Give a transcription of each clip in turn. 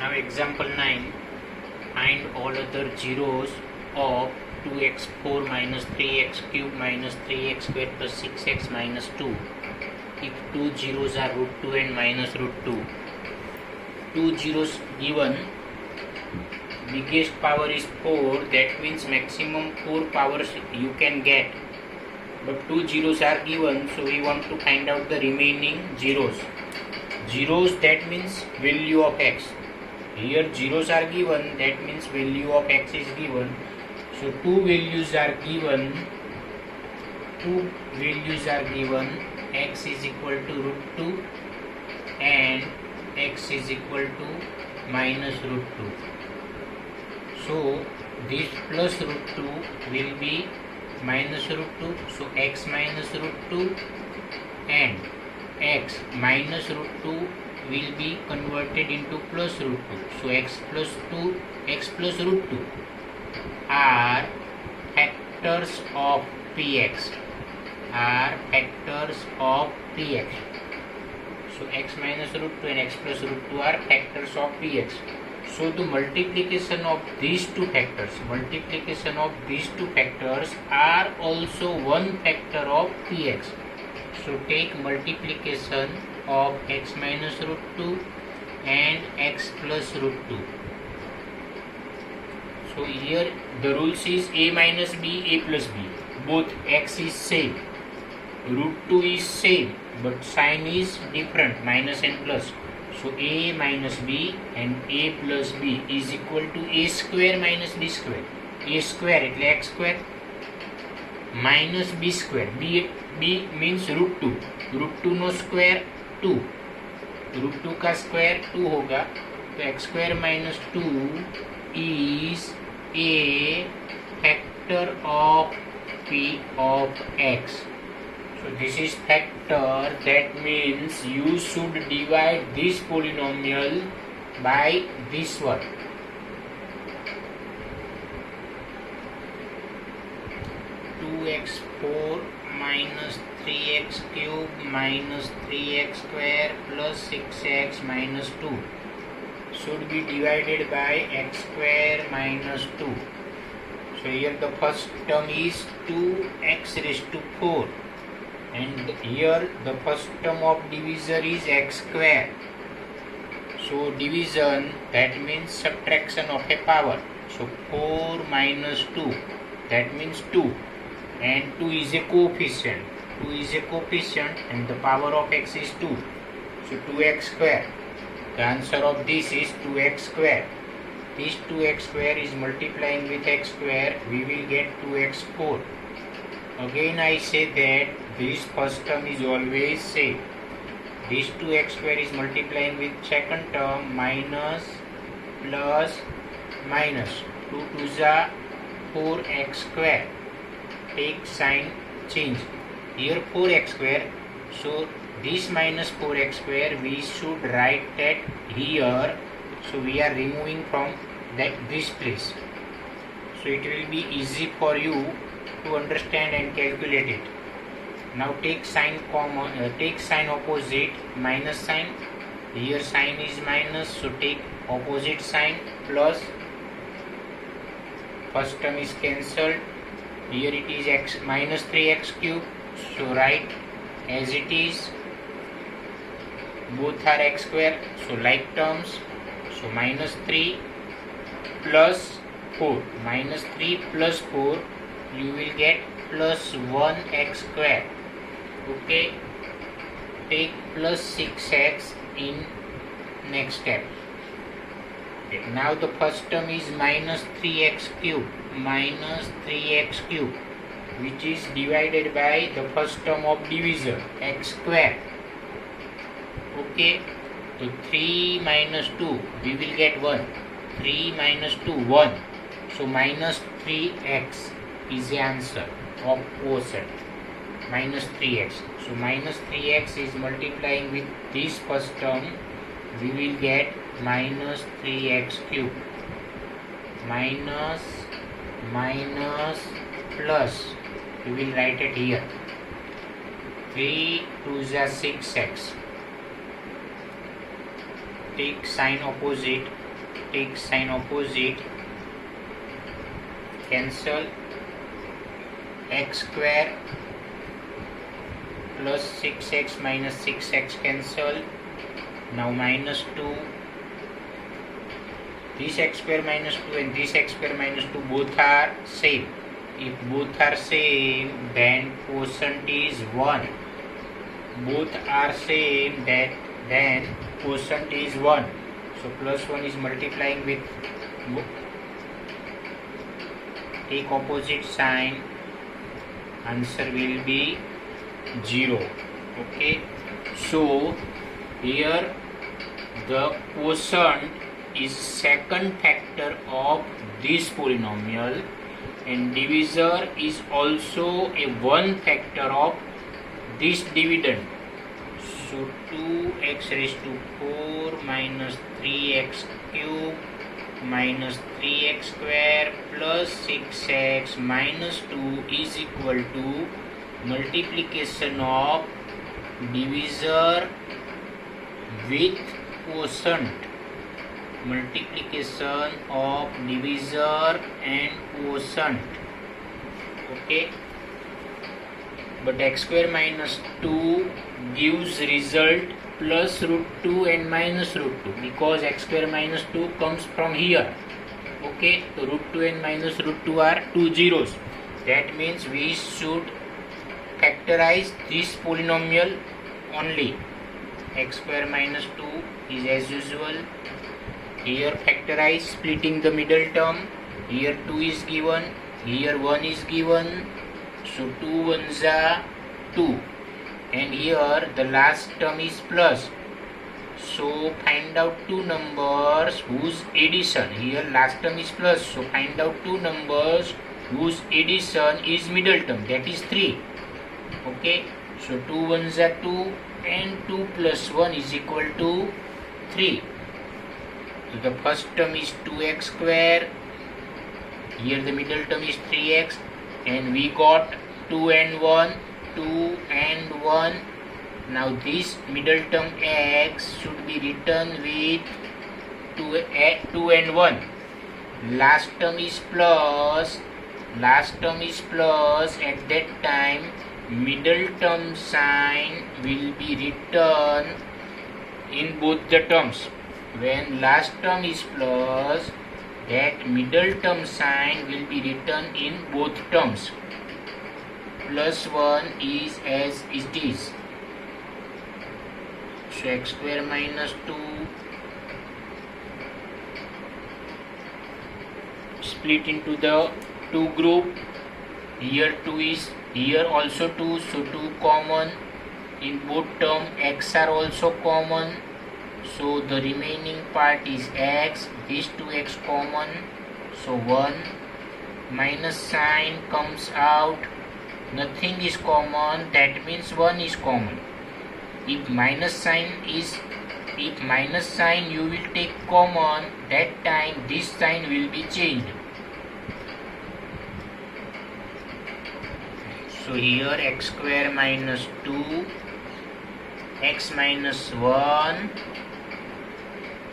Now example 9, find all other zeros of 2x4 minus 3x cube minus 3x square plus 6x minus 2 if two zeros are root 2 and minus root 2. Two zeros given, biggest power is 4, that means maximum 4 powers you can get, but two zeros are given, so we want to find out the remaining zeros. Zeros, that means value of x. Here zeros are given, that means value of x is given. So two values are given, x is equal to root 2 and x is equal to minus root 2. So this plus root 2 will be minus root 2, so x minus root 2 and x minus root 2 will be converted into plus root 2. So x plus root 2 are factors of px. So x minus root 2 and x plus root 2 are factors of px. So the multiplication of these two factors are also one factor of px. So take multiplication of x minus root 2 and x plus root 2. So here the rules is a minus b, a plus b. Both x is same, root 2 is same, but sign is different, minus and plus. So a minus b and a plus b is equal to a square minus b square. A square એટલે x square minus b square. b means root 2. root 2 no square 2. root 2 का square 2 होगा, तो x square minus 2 is a factor of p of x. So this is factor, that means you should divide this polynomial by this one. Two x 4 minus 3x cube minus 3x square plus 6x minus 2 should be divided by x square minus 2. So here the first term is 2x raised to 4. And here the first term of divisor is x square. So division, that means subtraction of a power. So 4 minus 2, that means 2. And 2 is a coefficient. And the power of x is 2. So 2x square. The answer of this is 2x square. This 2x square is multiplying with x square. We will get 2x4. Again I say that this first term is always same. This 2x square is multiplying with second term, minus plus minus. 2 2s are 4x square. Take sign change. Here 4x square. So this minus 4x square we should write that here. So we are removing from this place. So it will be easy for you to understand and calculate it. Now take sign common, take sign opposite, minus sign. Here sign is minus, so take opposite sign, plus. First term is cancelled. Here it is x minus 3x cube, so write as it is. Both are x square, so like terms. So minus 3 plus 4. Minus 3 plus 4, you will get plus 1x square. Okay, take plus 6x in next step. Okay. Now the first term is minus 3x cube, which is divided by the first term of divisor, x square. Okay, so 3 minus 2, we will get 1. 3 minus 2, 1. So minus 3x is the answer of quotient, minus 3x. So minus 3x is multiplying with this first term, we will get minus 3x cube. Minus plus, we will write it here. 3 2s are 6x. take sign opposite, take sign opposite, cancel, x square plus 6x minus 6x cancel. Now minus 2, this x square minus 2 and this x square minus 2 both are same. If both are same, then quotient is 1. Both are same, then quotient is 1. So plus 1 is multiplying with, take opposite sign, answer will be 0. Okay, so here the quotient is second factor of this polynomial and divisor is also a one factor of this dividend. So 2x raised to 4 minus 3x cube minus 3x square plus 6x minus 2 is equal to multiplication of divisor with quotient. Multiplication of divisor and quotient. Okay, but x square minus 2 gives result plus root 2 and minus root 2 because x square minus 2 comes from here. Okay, so root 2 and minus root 2 are two zeros. That means we should factorize this polynomial only. X square minus 2 is as usual. Here factorize, splitting the middle term. Here 2 is given, here 1 is given. So 2 ones are 2. And here the last term is plus. So find out two numbers whose addition. Here last term is plus. So find out two numbers whose addition is middle term. That is 3. Okay. So 2 ones are 2 and 2 plus 1 is equal to 3. So the first term is 2x square, here the middle term is 3x, and we got 2 and 1, 2 and 1. Now this middle term x should be written with 2 and 1. Last term is plus, at that time middle term sign will be written in both the terms. When last term is plus, that middle term sign will be written in both terms. Plus 1 is as it is. So x square minus 2 split into the two group. Here 2 is, here also 2, so 2 common. In both term x are also common. So the remaining part is x, this 2x common, so 1, minus sign comes out, nothing is common, that means 1 is common. If minus sign you will take common, that time this sign will be changed. So here x square minus 2, x minus 1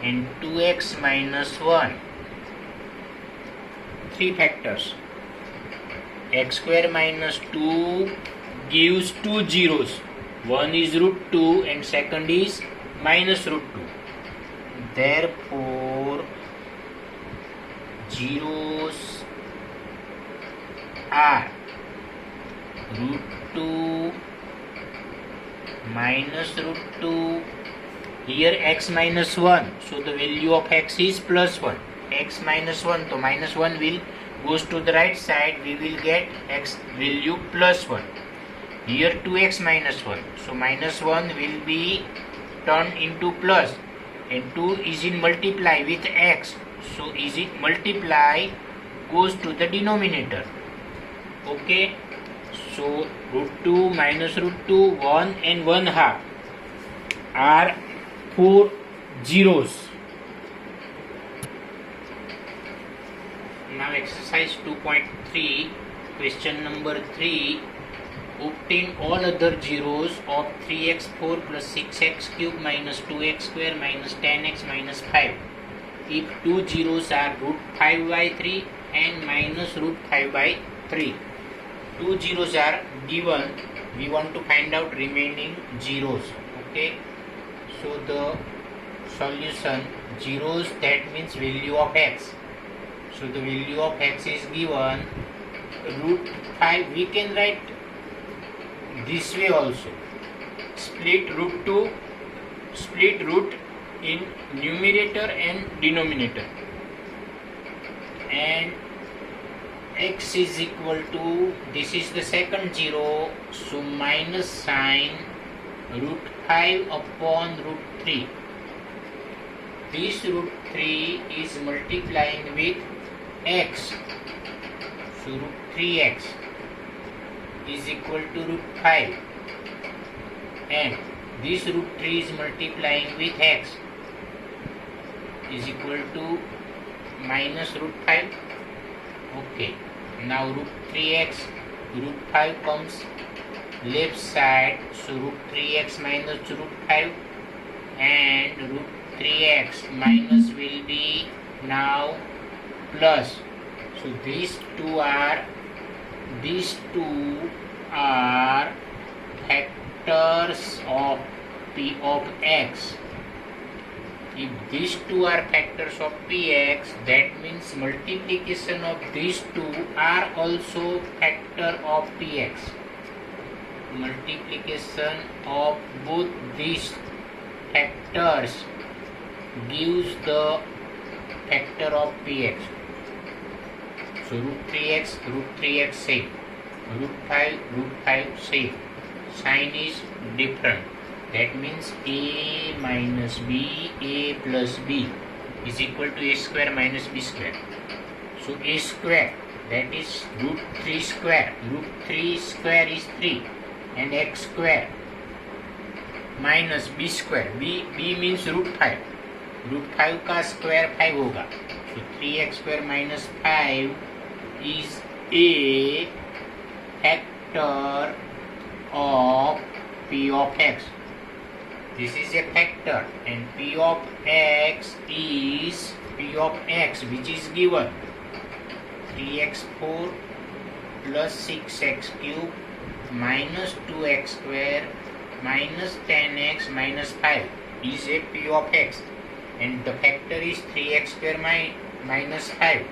and 2x minus 1. 3 factors. X square minus 2 gives 2 zeros. One is root 2 and second is minus root 2. Therefore, zeros are root 2 minus root 2. Here x minus 1, so the value of x is plus 1. X minus 1, so minus 1 will goes to the right side, we will get x value plus 1. Here 2x minus 1, so minus 1 will be turned into plus, and 2 is in multiply with x, so is it multiply goes to the denominator. Okay, so root 2 minus root 2, 1 and 1 half are 4 zeros. Now exercise 2.3, question number 3. Obtain all other zeros of 3x4 plus 6x cube minus 2x square minus 10x minus 5. if two zeros are root 5 by 3 and minus root 5 by 3. Two zeros are given, we want to find out remaining zeros. Okay, so the solution zeros, that means value of x. So the value of x is given root 5. We can write this way also, split root in numerator and denominator, and x is equal to, this is the second zero, so minus sign root 5 upon root 3. This root 3 is multiplying with x, so root 3x is equal to root 5, and this root 3 is multiplying with x is equal to minus root 5. Okay, now root 3x, root 5 comes left side, so root 3x minus root 5, and root 3x minus will be now plus. So these two are factors of p of x. If these two are factors of px, that means multiplication of these two are also factor of px. Multiplication of both these factors gives the factor of px. So root 3x same, root 5 same. Sign is different. That means a minus b, a plus b is equal to a square minus b square. So a square, that is root 3 square. Root 3 square is 3, and x square minus b square. b means root 5. root 5 का square 5 होगा. So 3x square minus 5 is a factor of p of x. This is a factor, and p of x is p of x, which is given 3x4 plus 6x cube minus 2x square minus 10x minus 5 is a p of x, and the factor is 3x square minus 5.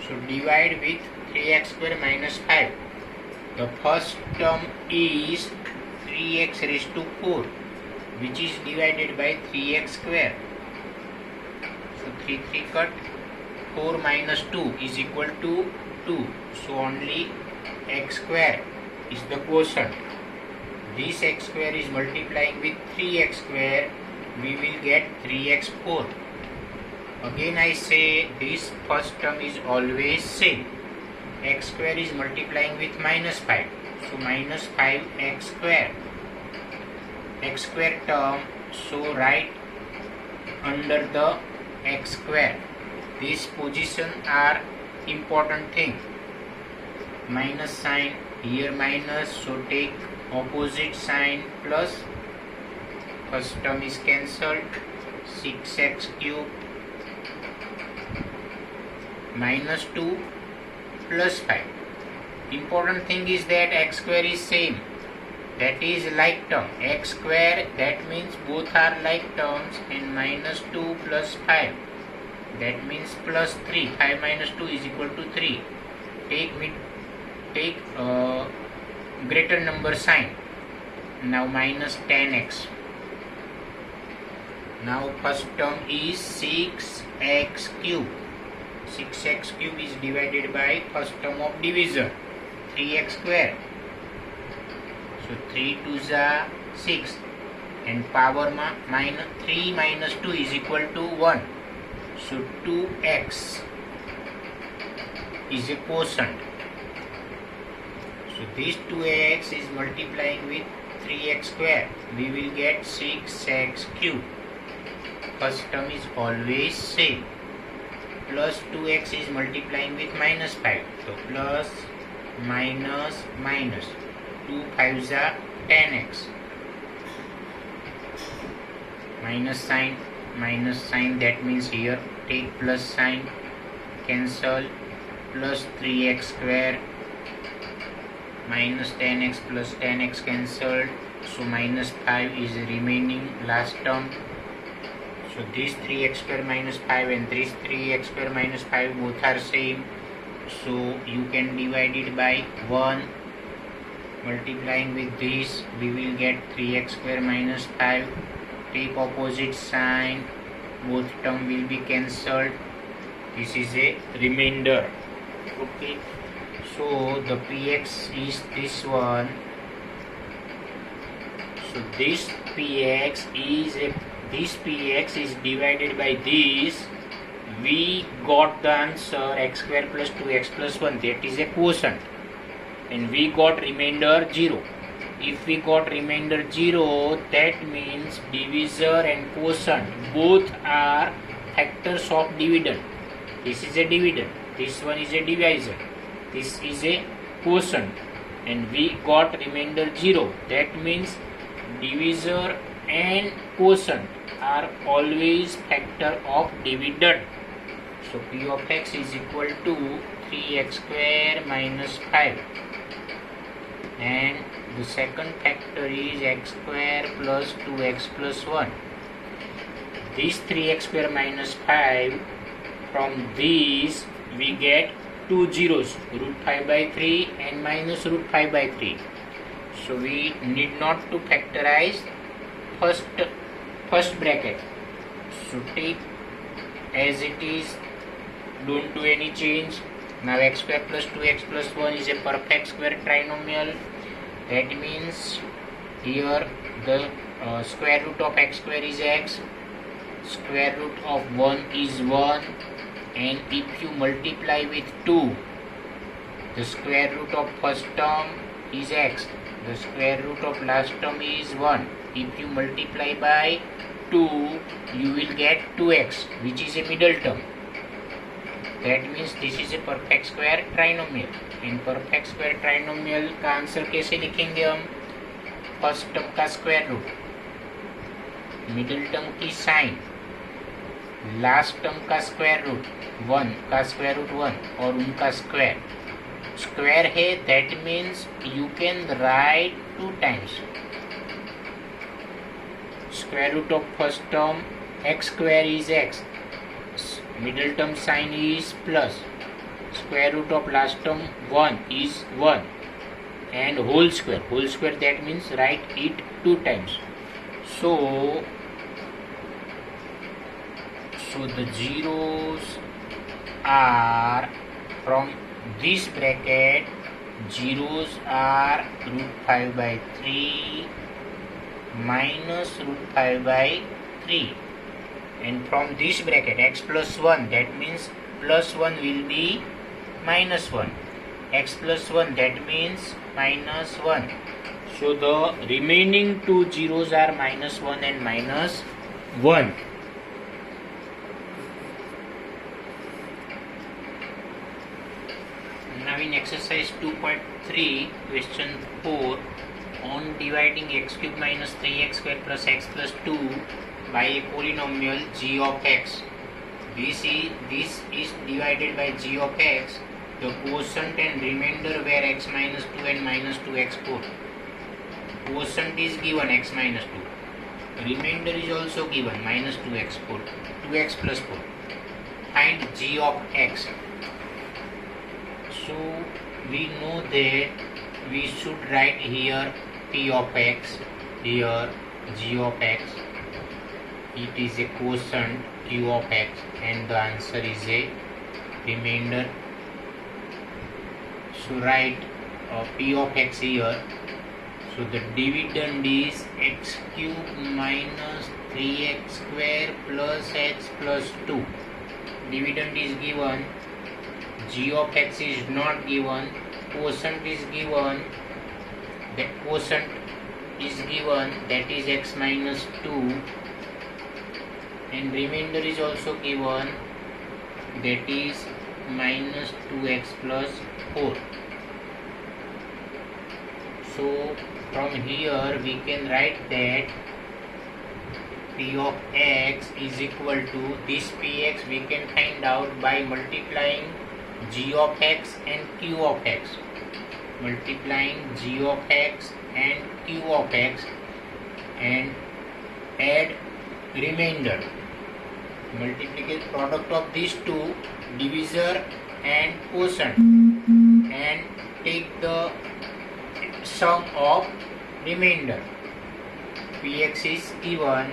So divide with 3x square minus 5. The first term is 3x raised to 4, which is divided by 3x square. So 3 cut, 4 minus 2 is equal to 2. So only x square is the quotient. This x square is multiplying with 3x square, we will get 3x4. Again I say this first term is always same. X square is multiplying with minus 5. So minus 5x square. X square term, so write under the x square. These positions are important thing. Minus sign, here minus, so take opposite sign plus. First term is cancelled. 6x cube minus 2 plus 5. Important thing is that x square is same. That is like term. X square, that means both are like terms, and minus 2 plus 5. That means plus 3. 5 minus 2 is equal to 3. Take greater number sign. Now minus 10x. Now first term is 6x cube. 6x cube is divided by first term of division, 3x square. So 3 2s are 6, and power minus 3 minus 2 is equal to 1. So 2x is a quotient. So this 2x is multiplying with 3x square. We will get 6x cube. First term is always same. Plus 2x is multiplying with minus 5. So plus minus minus. 2 5s are 10x. Minus sign minus sign, that means here take plus sign, cancel, plus 3x square minus 10x plus 10x cancelled, so minus 5 is remaining last term. So this 3x square minus 5 and this 3x square minus 5 both are same, so you can divide it by 1. Multiplying with this we will get 3x square minus 5. Take opposite sign, both term will be cancelled. This is a remainder. Okay, so the px is this one. So this px is divided by this. We got the answer x square plus 2x plus 1, that is a quotient, and we got remainder 0. If we got remainder 0, that means divisor and quotient both are factors of dividend. This is a dividend, this one is a divisor, this is a quotient, and we got remainder 0. That means divisor and quotient are always factor of dividend. So p of x is equal to 3x square minus 5, and the second factor is x square plus 2x plus 1. This 3x square minus 5, from these we get two zeros, root 5 by 3 and minus root 5 by 3. So we need not to factorize first bracket. So take as it is, don't do any change. Now x square plus 2x plus 1 is a perfect square trinomial. That means here the square root of x square is x, square root of 1 is 1, and if you multiply with 2, the square root of first term is x, the square root of last term is 1. If you multiply by 2, you will get 2x, which is a middle term. That means this is a perfect square trinomial. इन perfect square trinomial का answer कैसे लिखेंगे हम? First term का square root, middle term की sign, last term का square root 1 का square root 1 और उनका स्क्वायर. स्क्वायर है, that means you can write 2 times. Square root of first term x square is x, middle term sign is plus, square root of last term 1 is 1, and whole square, that means write it 2 times. So the zeros are from this bracket, zeros are root 5 by 3 minus root 5 by 3. And from this bracket x plus 1, that means plus 1 will be minus 1, x plus 1, that means minus 1. So the remaining two zeros are minus 1 and minus 1. Now in exercise 2.3, question 4, on dividing x cube minus 3x square plus x plus 2 by a polynomial g of x. This is divided by g of x. The quotient and remainder were x minus 2 and minus 2x4. Quotient is given x minus 2. Remainder is also given minus 2x4, 2x plus 4. Find g of x. So we know that we should write here p of x, here g of x. It is a quotient q of x, and the answer is a remainder. So write p of x here. So the dividend is x cube minus 3x square plus x plus 2. Dividend is given, g of x is not given, quotient is given, the quotient is given, that is x minus 2, and remainder is also given, that is minus 2x plus 4. So from here we can write that P of x is equal to this Px we can find out by multiplying g of x and q of x. Multiplying g of x and q of x and add remainder. Multiplication product of these two, divisor and quotient, and take the sum of remainder. Px is given,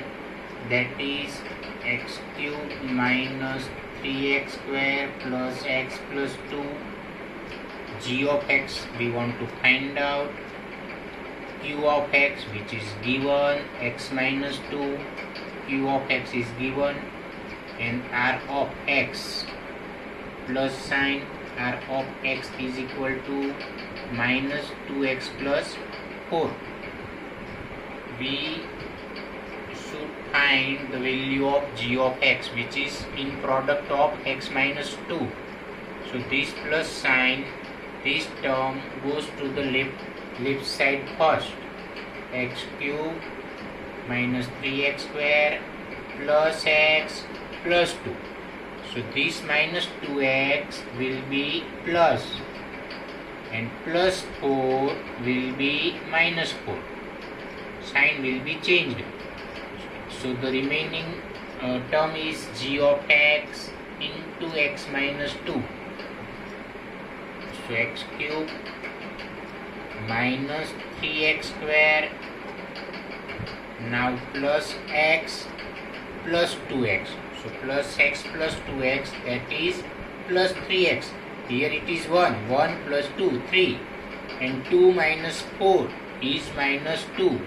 that is x cube minus 3x square plus x plus 2. G of x we want to find out. Q of x which is given, x minus 2. Q of x is given, and r of x plus sign r of x is equal to minus 2x plus 4. We should find the value of g of x, which is in product of x minus 2. So this plus sign, this term goes to the left side first. X cube minus 3x square plus x plus 2. So this minus 2x will be plus, and plus 4 will be minus 4. Sign will be changed. So the remaining term is g of x into x minus 2. So x cube minus 3x square, now plus x plus 2x. So plus x plus 2x, that is plus 3x. Here it is 1. 1 plus 2, 3. And 2 minus 4 is minus 2.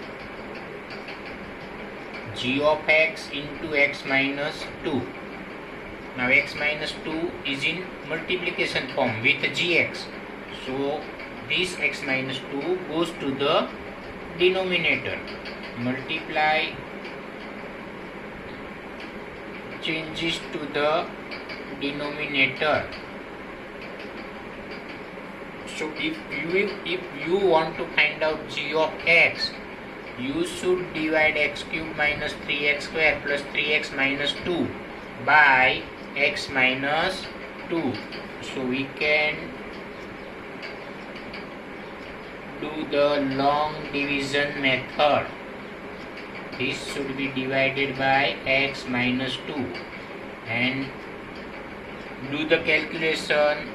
G of x into x minus 2. Now x minus 2 is in multiplication form with gx. So this x minus 2 goes to the denominator. Multiply changes to the denominator. So if you want to find out g of x, you should divide x cube minus 3x square plus 3x minus 2 by x minus 2. So we can do the long division method. This should be divided by x minus 2 and do the calculation.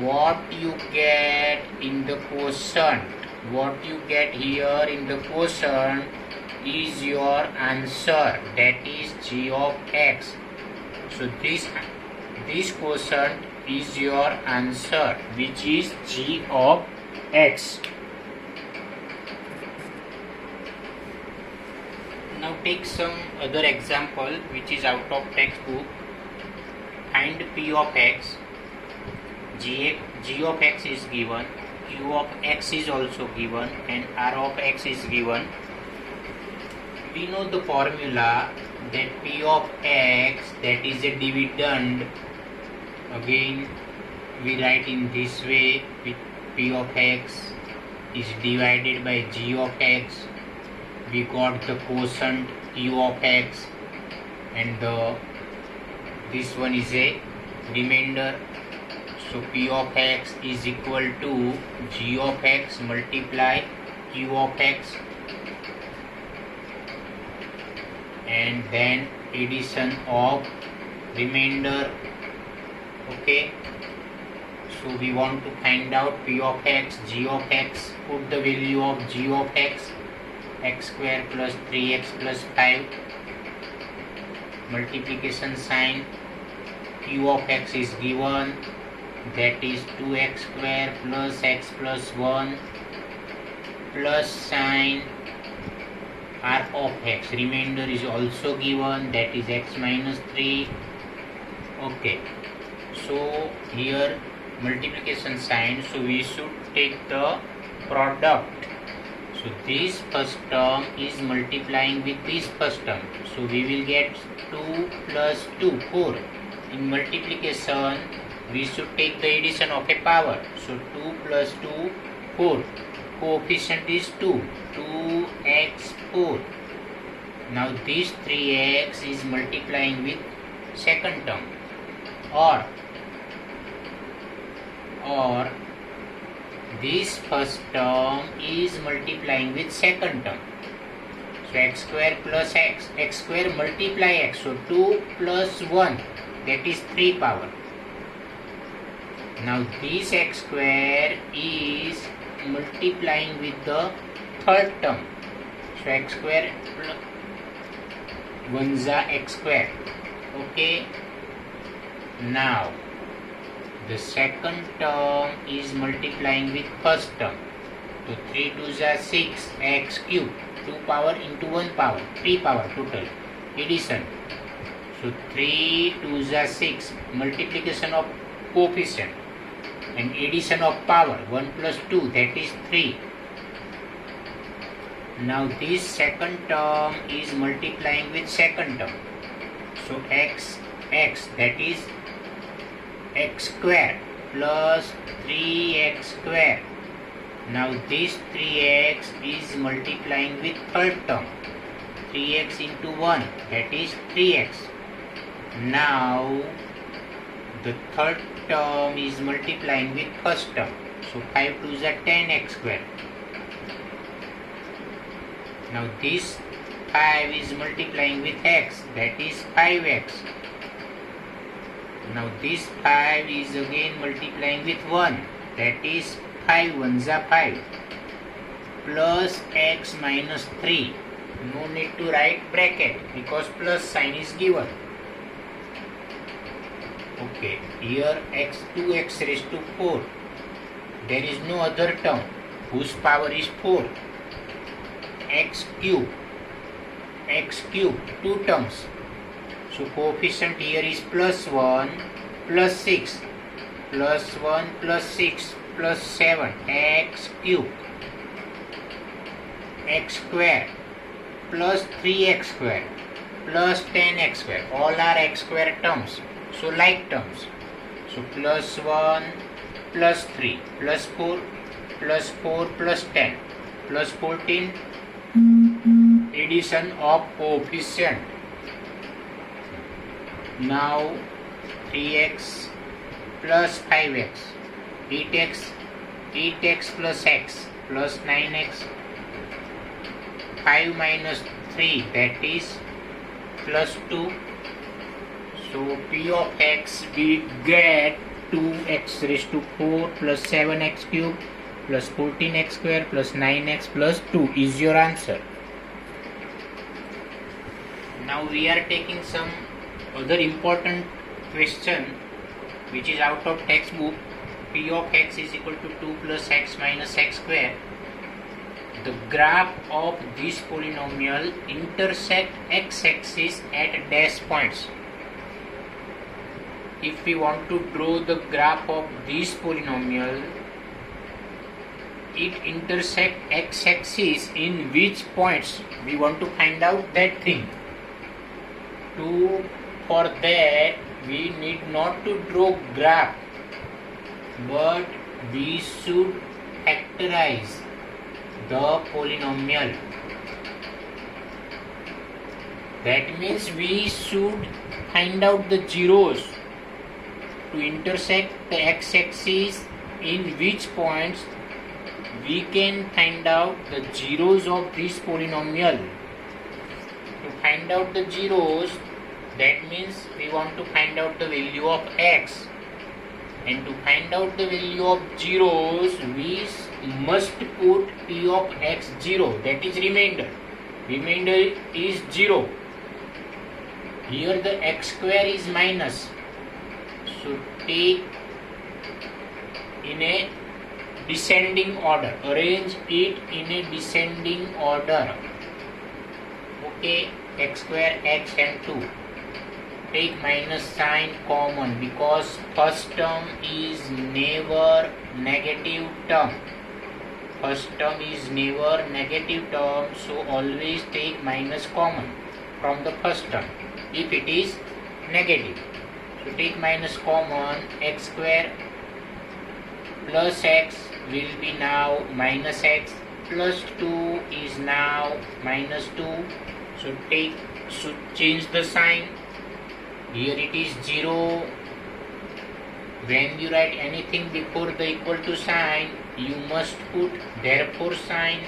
What you get in the quotient, what you get here in the quotient is your answer, that is g of x. So this quotient is your answer, which is g of x. Now take some other example which is out of textbook. Find p of x. G of x is given, q of x is also given, and r of x is given. We know the formula that p of x, that is a dividend. Again we write in this way, with p of x is divided by g of x. We got the quotient q of x, and this one is a remainder. So p of x is equal to g of x multiply q of x, and then addition of remainder. Okay, so we want to find out p of x, g of x. Put the value of g of x, x square plus 3x plus 5, multiplication sign. Q of x is given, that is 2x square plus x plus 1, plus sign r of x. Remainder is also given, that is x minus 3. Okay, so here multiplication sign, so we should take the product. So this first term is multiplying with this first term, so we will get 2 plus 2, 4. In multiplication we should take the addition of a power, so 2 plus 2, 4. Coefficient is 2, 2x4. Now this 3x is multiplying with second term, or this first term is multiplying with second term. So x square plus x square multiply x, so 2 plus 1, that is 3 power. Now this x square is multiplying with the third term, so x square plus 1 is x square. Okay, now the second term is multiplying with first term, so 3 2 is 6 x cube, 2 power into 1 power, 3 power total, addition. So 3 2 is 6, multiplication of coefficient and addition of power, 1 plus 2, that is 3. Now this second term is multiplying with second term, so x that is x square plus 3x square. Now this 3x is multiplying with third term, 3x into 1, that is 3x. Now the third term is multiplying with first term, so 5 2 is 10x square. Now this 5 is multiplying with x, that is 5x. Now this 5 is again multiplying with 1, that is 5 1 is 5, plus x minus 3. No need to write bracket because plus sign is given. Okay, here x 2x raised to 4. There is no other term whose power is 4. X cube, 2 terms. So coefficient here is plus 1, plus 6, plus 1, plus 6, plus 7, x cube, x square, plus 3x square, plus 10x square. All are x square terms, so like terms. So plus 1, plus 3, plus 4, plus 4, plus 10, plus 14, addition of coefficient. Now 3x plus 5x, 8x plus x plus 9x, 5 minus 3, that is plus 2. So p of x we get 2x raised to 4 plus 7x cube plus 14x square plus 9x plus 2 is your answer. Now we are taking some other important question which is out of textbook. P of x is equal to 2 plus x minus x square. The graph of this polynomial intersect x-axis at dash points. If we want to draw the graph of this polynomial, it intersect x-axis in which points? We want to find out that thing. For that we need not to draw graph, but we should factorize the polynomial. That means we should find out the zeros to intersect the x-axis, in which points we can find out the zeros of this polynomial. To find out the zeros, that means we want to find out the value of x, and to find out the value of zeros we must put p of x 0, that is remainder is 0. Here the x square is minus, so take in a descending order, arrange it in a descending order. Okay, x square, x and 2. Take minus sign common because first term is never negative term. First term is never negative term, so always take minus common from the first term if it is negative. So take minus common, x square plus x will be now minus x, plus 2 is now minus 2. So change the sign. Here it is 0. When you write anything before the equal to sign, you must put therefore sign.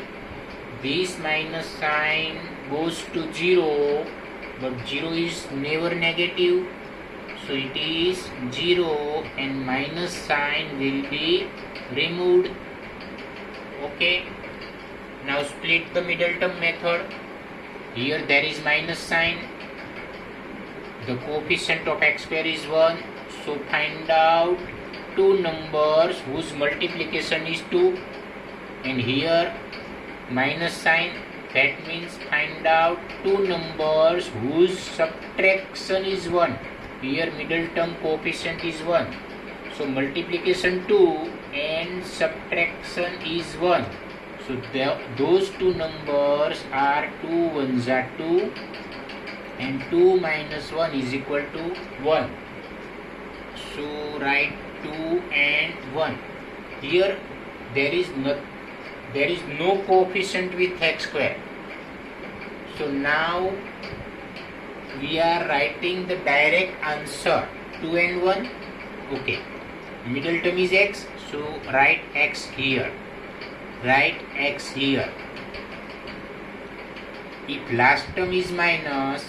This minus sign goes to 0, but 0 is never negative. So it is 0 and minus sign will be removed. Okay. Now split the middle term method. Here there is minus sign. The coefficient of x square is 1. So find out two numbers whose multiplication is 2. And here minus sign, that means find out two numbers whose subtraction is 1. Here middle term coefficient is 1. So multiplication 2 and subtraction is 1. So those two numbers are 2 1s are 2 and 2 minus 1 is equal to 1. So write 2 and 1. Here there is no coefficient with x square. So now we are writing the direct answer 2 and 1. Okay. Middle term is x. So write x here. Write x here. If last term is minus,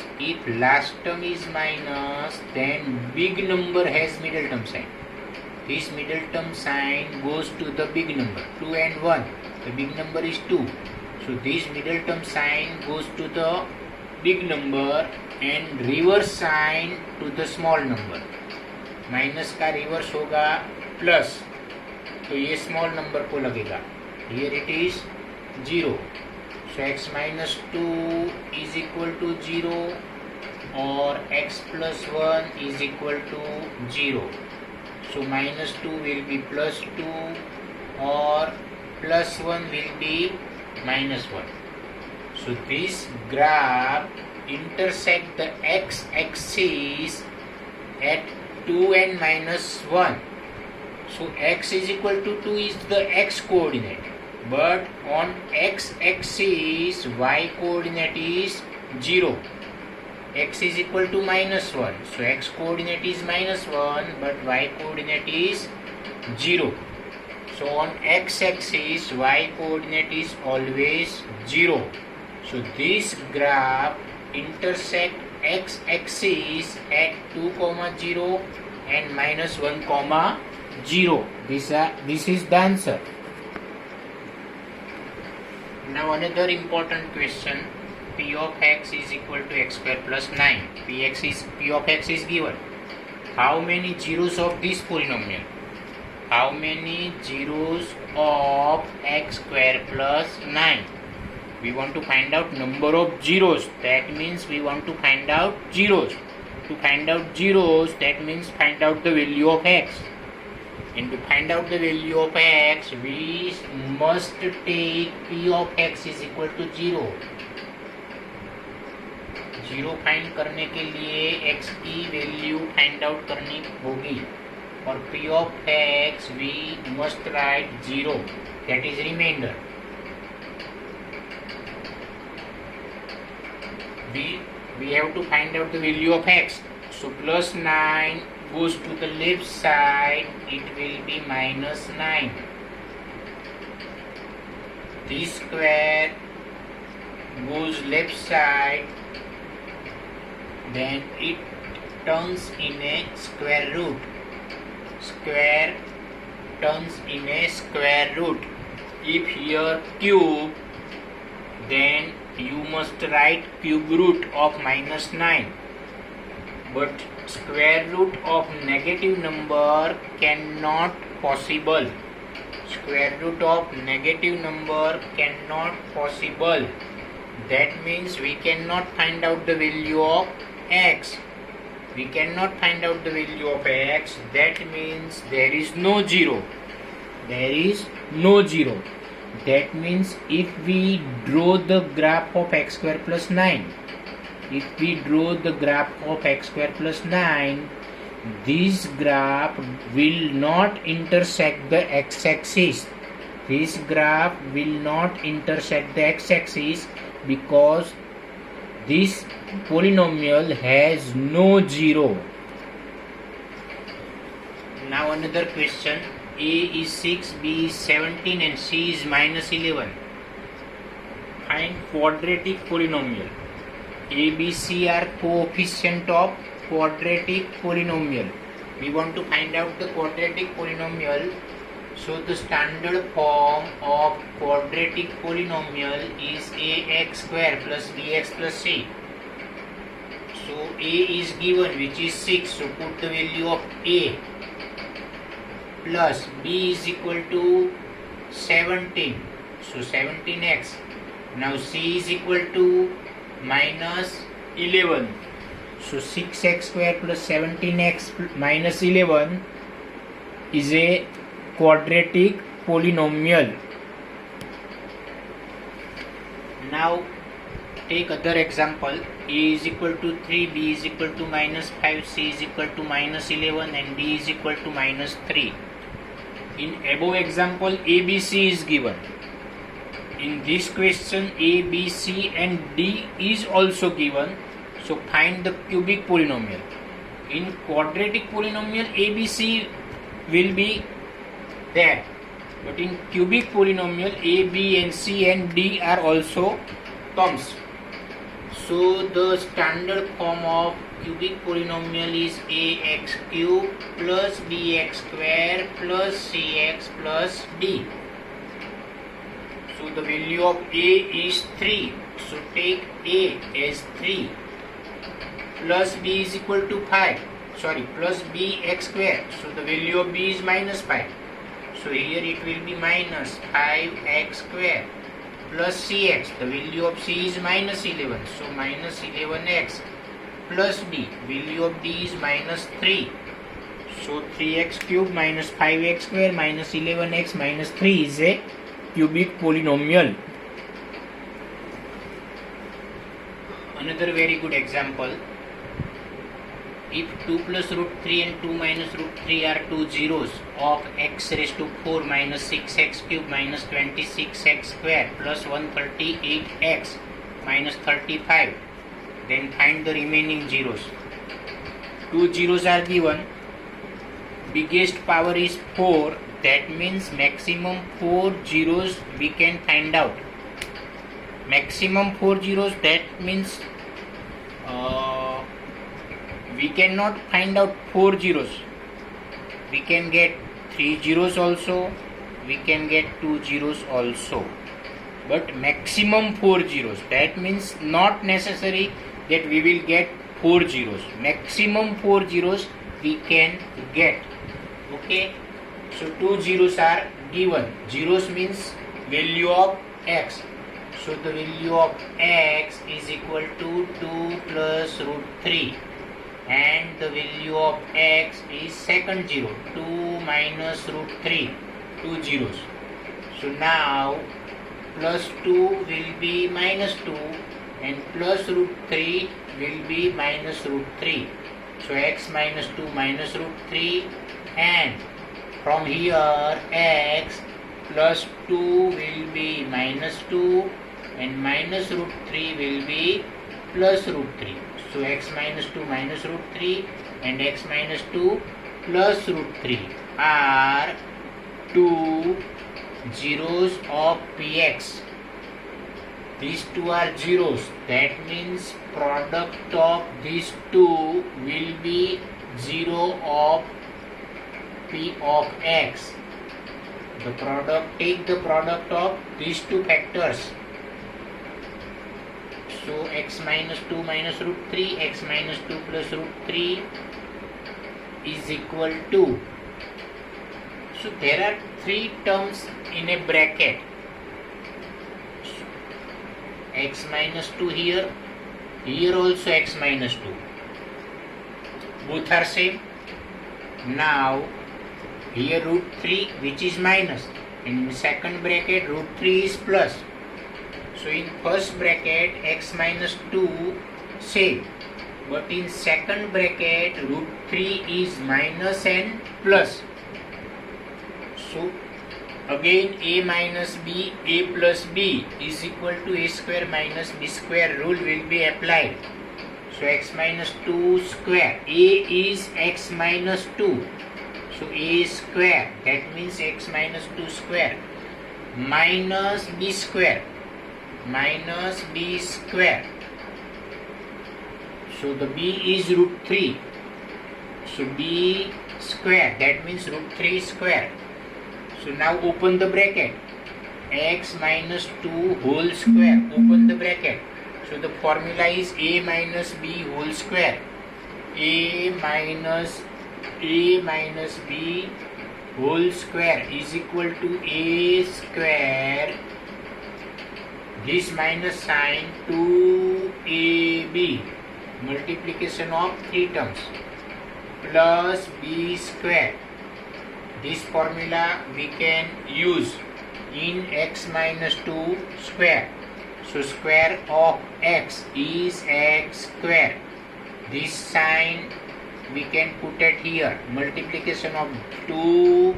then big number has middle term sign. This middle term sign goes to the big number, 2 and 1. The big number is 2. So this middle term sign goes to the big number and reverse sign to the small number. Minus का reverse होगा plus, तो ये small number को लगेगा. Here it is 0. So x minus 2 is equal to 0 or x plus 1 is equal to 0. So minus 2 will be plus 2 or plus 1 will be minus 1. So this graph intersect the x-axis at 2 and minus 1. So x is equal to 2 is the x coordinate. But on x-axis y coordinate is 0. X is equal to minus 1. So x coordinate is minus 1 but y coordinate is 0. So on x-axis y coordinate is always 0. So this graph intersect x-axis at 2, 0 and minus 1, 0. This is the answer. Now another important question. P of x is equal to x square plus 9. P of x is given. How many zeros of this polynomial? How many zeros of x square plus 9? We want to find out number of zeros. That means we want to find out zeros. To find out zeros, that means find out the value of x. And to find out the value of x, we must take P of x is equal to 0. 0 find करने के लिए x की value find out करनी होगी और P of x we must write 0, that is remainder. We have to find out the value of x. So plus 9 goes to the left side, it will be minus 9. This square goes left side, then it turns in a square root. Square turns in a square root. If here cube, then you must write cube root of minus 9. But square root of negative number cannot possible. Square root of negative number cannot possible. That means we cannot find out the value of x. We cannot find out the value of x. That means there is no 0. There is no 0. That means if we draw the graph of x square plus 9, if we draw the graph of x square plus 9, this graph will not intersect the x-axis. This graph will not intersect the x-axis because This polynomial has no zero. Now another question. A is 6, B is 17 and C is minus 11. Find quadratic polynomial. A, B, C are coefficient of quadratic polynomial. We want to find out the quadratic polynomial. So the standard form of quadratic polynomial is ax square plus bx plus c. So a is given, which is 6. So put the value of a, plus b is equal to 17. So 17x. Now c is equal to minus 11. So 6x square plus 17x minus 11 is a quadratic polynomial. Now take other example. A is equal to 3, B is equal to minus 5, C is equal to minus 11 and D is equal to minus 3. In above example, A, B, C is given. In this question, A, B, C and D is also given. So find the cubic polynomial. In quadratic polynomial, A, B, C will be there. But in cubic polynomial, A, B and C and D are also terms. So the standard form of cubic polynomial is ax cube plus bx square plus cx plus d. So the value of a is 3. So take a as 3 plus b is equal to 5. Plus bx square. So the value of b is minus 5. So here it will be minus 5x square plus cx. The value of c is minus 11. So minus 11x plus d. Value of d is minus 3. So 3x cube minus 5x square minus 11x minus 3 is a cubic polynomial. Another very good example. If 2 plus root 3 and 2 minus root 3 are two zeros of x raised to 4 minus 6x cube minus 26x square plus 138x minus 35, then find the remaining zeros. Two zeros are given. Biggest power is 4. That means maximum 4 zeros we can find out. Maximum 4 zeros, that means we cannot find out 4 zeros. We can get 3 zeros also. We can get 2 zeros also. But maximum 4 zeros. That means not necessary that we will get 4 zeros. Maximum 4 zeros we can get. Okay. So 2 zeros are given. Zeros means value of x. So the value of x is equal to 2 plus root 3. And the value of x is second zero, 2 minus root 3, 2 zeros. So now plus 2 will be minus 2 and plus root 3 will be minus root 3. So x minus 2 minus root 3, and from here x plus 2 will be minus 2 and minus root 3 will be plus root 3. So x minus 2 minus root 3 and x minus 2 plus root 3 are two zeros of px. These two are zeros. That means product of these two will be 0 of p of x. Take the product of these two factors. So x minus 2 minus root 3, x minus 2 plus root 3 is equal to. So there are three terms in a bracket. X minus 2 here, here also x minus 2. Both are same. Now here root 3, which is minus. In second bracket root 3 is plus. So in first bracket x minus 2 same, but in second bracket root 3 is minus and plus. So Again a minus b, a plus b is equal to a square minus b square rule will be applied. So x minus 2 square, a is x minus 2. So a square, that means x minus 2 square minus b square, minus b square. So the b is root 3. So b square, that means root 3 square. So now open the bracket. X minus 2 whole square, open the bracket. So the formula is a minus b whole square. a minus b whole square is equal to a square, this minus sign, 2ab, multiplication of 3 terms, plus b square. This formula we can use in x minus 2 square. So square of x is x square. This sign we can put it here. Multiplication of 2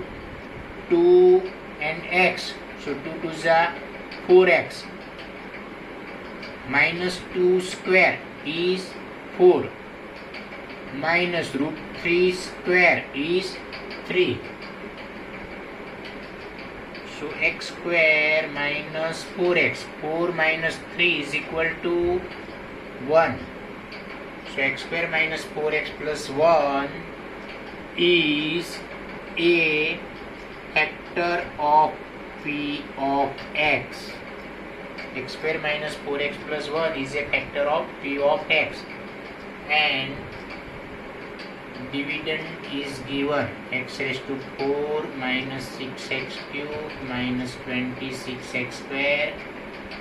and x. So 2 to the 4x. Minus 2 square is 4. Minus root 3 square is 3. So x square minus 4x. 4 minus 3 is equal to 1. So x square minus 4x plus 1 is a factor of p of x. X square minus 4x plus 1 is a factor of p of x. And dividend is given x raised to 4 minus 6x cube minus 26x square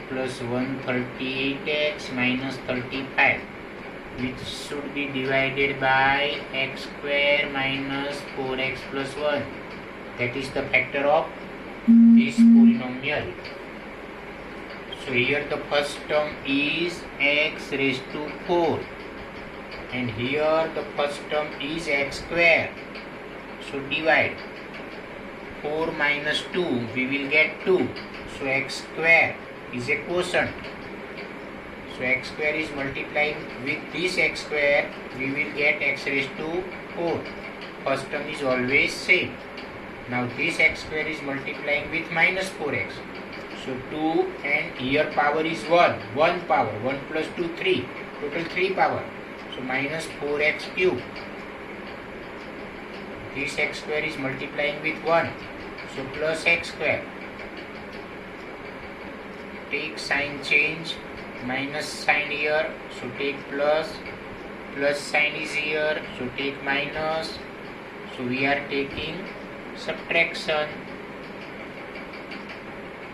plus 138x minus 35, which should be divided by x square minus 4x plus 1. That is the factor of this polynomial. So here the first term is x raised to 4. And here the first term is x square. So divide 4 minus 2, we will get 2. So x square is a quotient. So x square is multiplying with this x square, we will get x raised to 4. First term is always same. Now this x square is multiplying with minus 4x. So 2 and here power is 1. 1 power. 1 plus 2, 3. Total 3 power. So minus 4x cube. This x square is multiplying with 1. So plus x square. Take sign change. Minus sign here. So take plus. Plus sign is here. So take minus. So we are taking subtraction.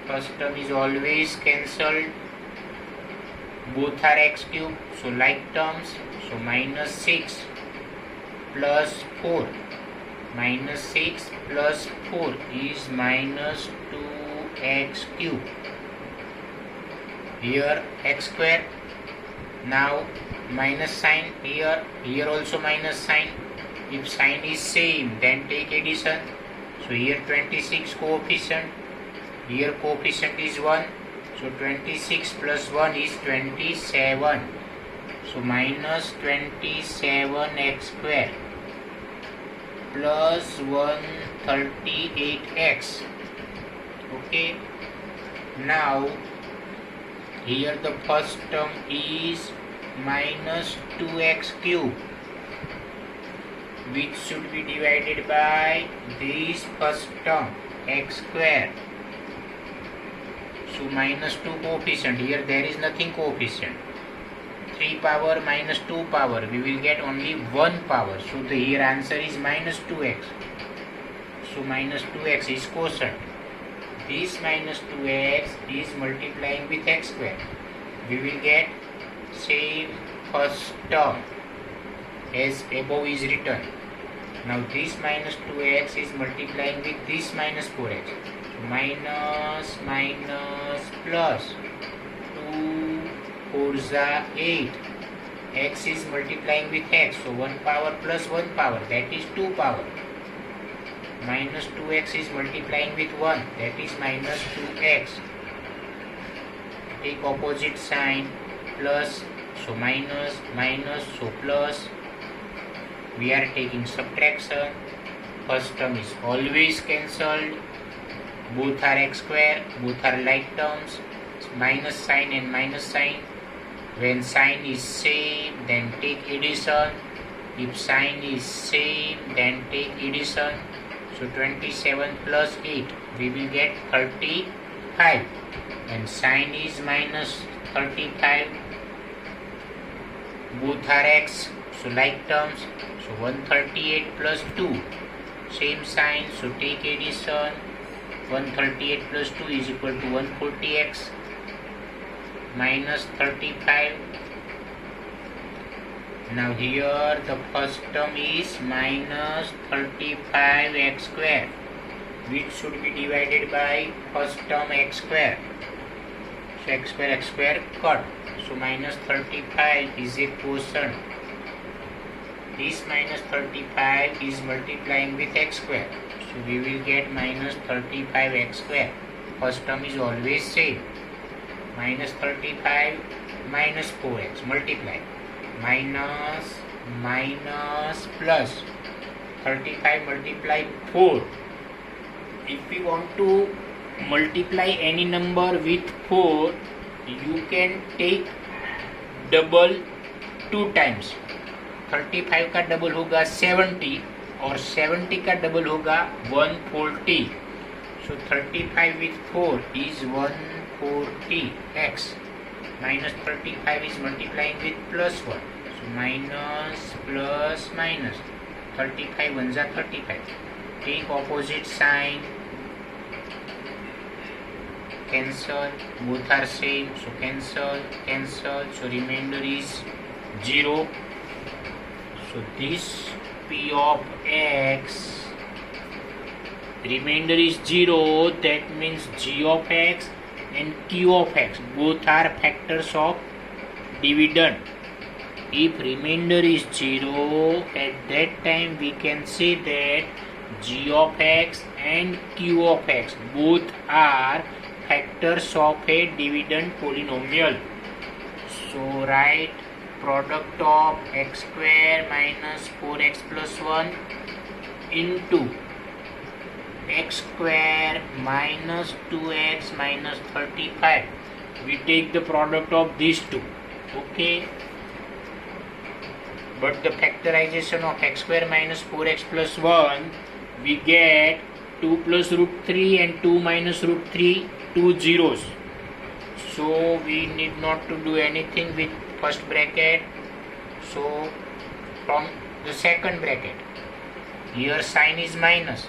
First term is always cancelled. Both are x cube. So like terms. So minus 6 plus 4. Minus 6 plus 4 is minus 2x cube. Here x square. Now minus sign here. Here also minus sign. If sign is same, then take addition. So here 26 coefficient. Here coefficient is 1. So 26 plus 1 is 27. So minus 27x square plus 138x. Okay. Now here the first term is minus 2x cube, which should be divided by this first term x square. So minus 2 coefficient. Here there is nothing coefficient. 3 power minus 2 power, we will get only 1 power. So the here answer is minus 2x. So minus 2x is quotient. This minus 2x is multiplying with x square. We will get same first term as above is written. Now this minus 2x is multiplying with this minus 4x. So minus plus 2 4 is 8. X is multiplying with x. So 1 power plus 1 power, that is 2 power. minus 2x is multiplying with 1, that is minus 2x. Take opposite sign, plus, so minus, minus, so plus. We are taking subtraction. First term is always cancelled. Both are x square, both are like terms. Minus sign and minus sign. When sign is same, then take addition. If sign is same, then take addition. So 27 plus 8, we will get 35. And sign is minus 35. Both are x, so like terms. So 138 plus 2, same sign, so take addition. 138 plus 2 is equal to 140x minus 35. Now here the first term is minus 35x square, which should be divided by first term x square. So x square cut. So minus 35 is a quotient. This minus 35 is multiplying with x square. So we will get minus 35x square. First term is always same. Minus 35 minus 4x multiply. Minus plus 35 multiply 4. If we want to multiply any number with 4, you can take double 2 times. 35 का double होगा 70 और 70 का double होगा 140. So 35 with 4 is 140x. Minus 35 is multiplying with plus 1. So minus plus minus. 35 1 is 35. Take opposite sign. Cancel. Both are same. So cancel. So remainder is 0. So this P of x, remainder is 0, that means G of x and Q of x, both are factors of dividend. If remainder is 0, at that time we can say that G of x and Q of x both are factors of a dividend polynomial. So write product of x square minus 4x plus 1 into x square minus 2x minus 35. We take the product of these two. Okay. But the factorization of x square minus 4x plus 1, we get 2 plus root 3 and 2 minus root 3, 2 zeros. So we need not to do anything with first bracket. So from the second bracket, here sign is minus.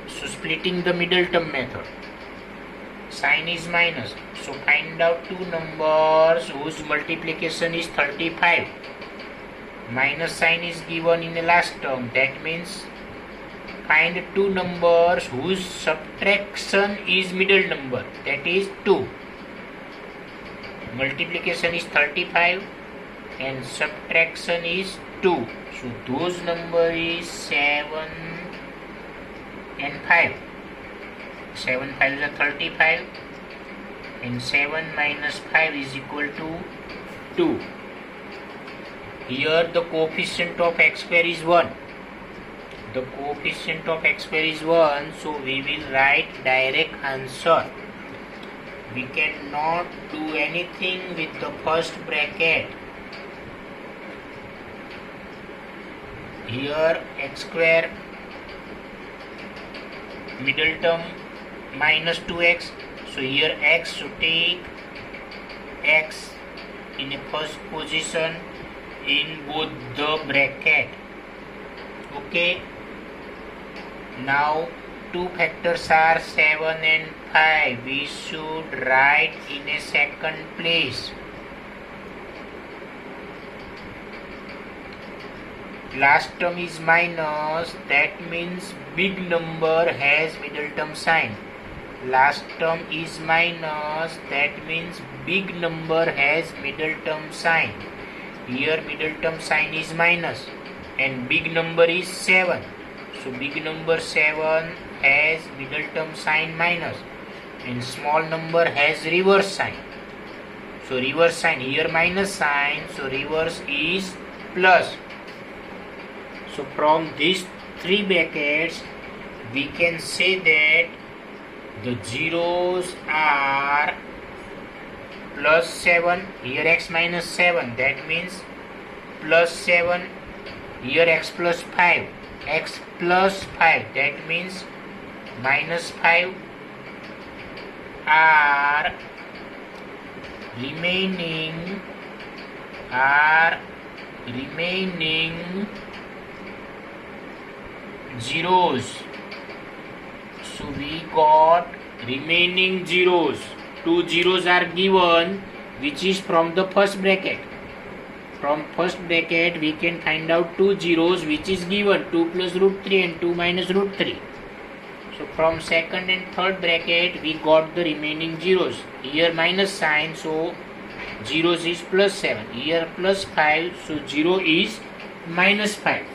So splitting the middle term method, sign is minus. So find out two numbers whose multiplication is 35. Minus sign is given in the last term. That means find two numbers whose subtraction is middle number. That is 2. Multiplication is 35 and subtraction is 2. So those number is 7 and 5. 7 5 is 35 and 7 minus 5 is equal to 2. Here the coefficient of x square is 1. The coefficient of x square is 1, so we will write direct answer. We cannot do anything with the first bracket. Here x square middle term minus 2x. So here x, so take x in a first position in both the bracket. Okay. Now two factors are 7 and 5. We should write in a second place. Last term is minus, that means big number has middle term sign. Last term is minus, that means big number has middle term sign. Here middle term sign is minus and big number is 7. So big number 7 has middle term sign minus and small number has reverse sign. So reverse sign, here minus sign, so reverse is plus. So from these three brackets we can say that the zeros are plus 7, here x minus 7, that means plus 7, here x plus 5, x plus 5, that means minus 5 are remaining zeros. So we got remaining zeros. 2 zeros are given, which is from the first bracket. From first bracket we can find out 2 zeros which is given, 2 plus root 3 and 2 minus root 3. So from second and third bracket we got the remaining zeros. Here minus sign, so zeros is plus 7. Here plus 5, so 0 is minus 5.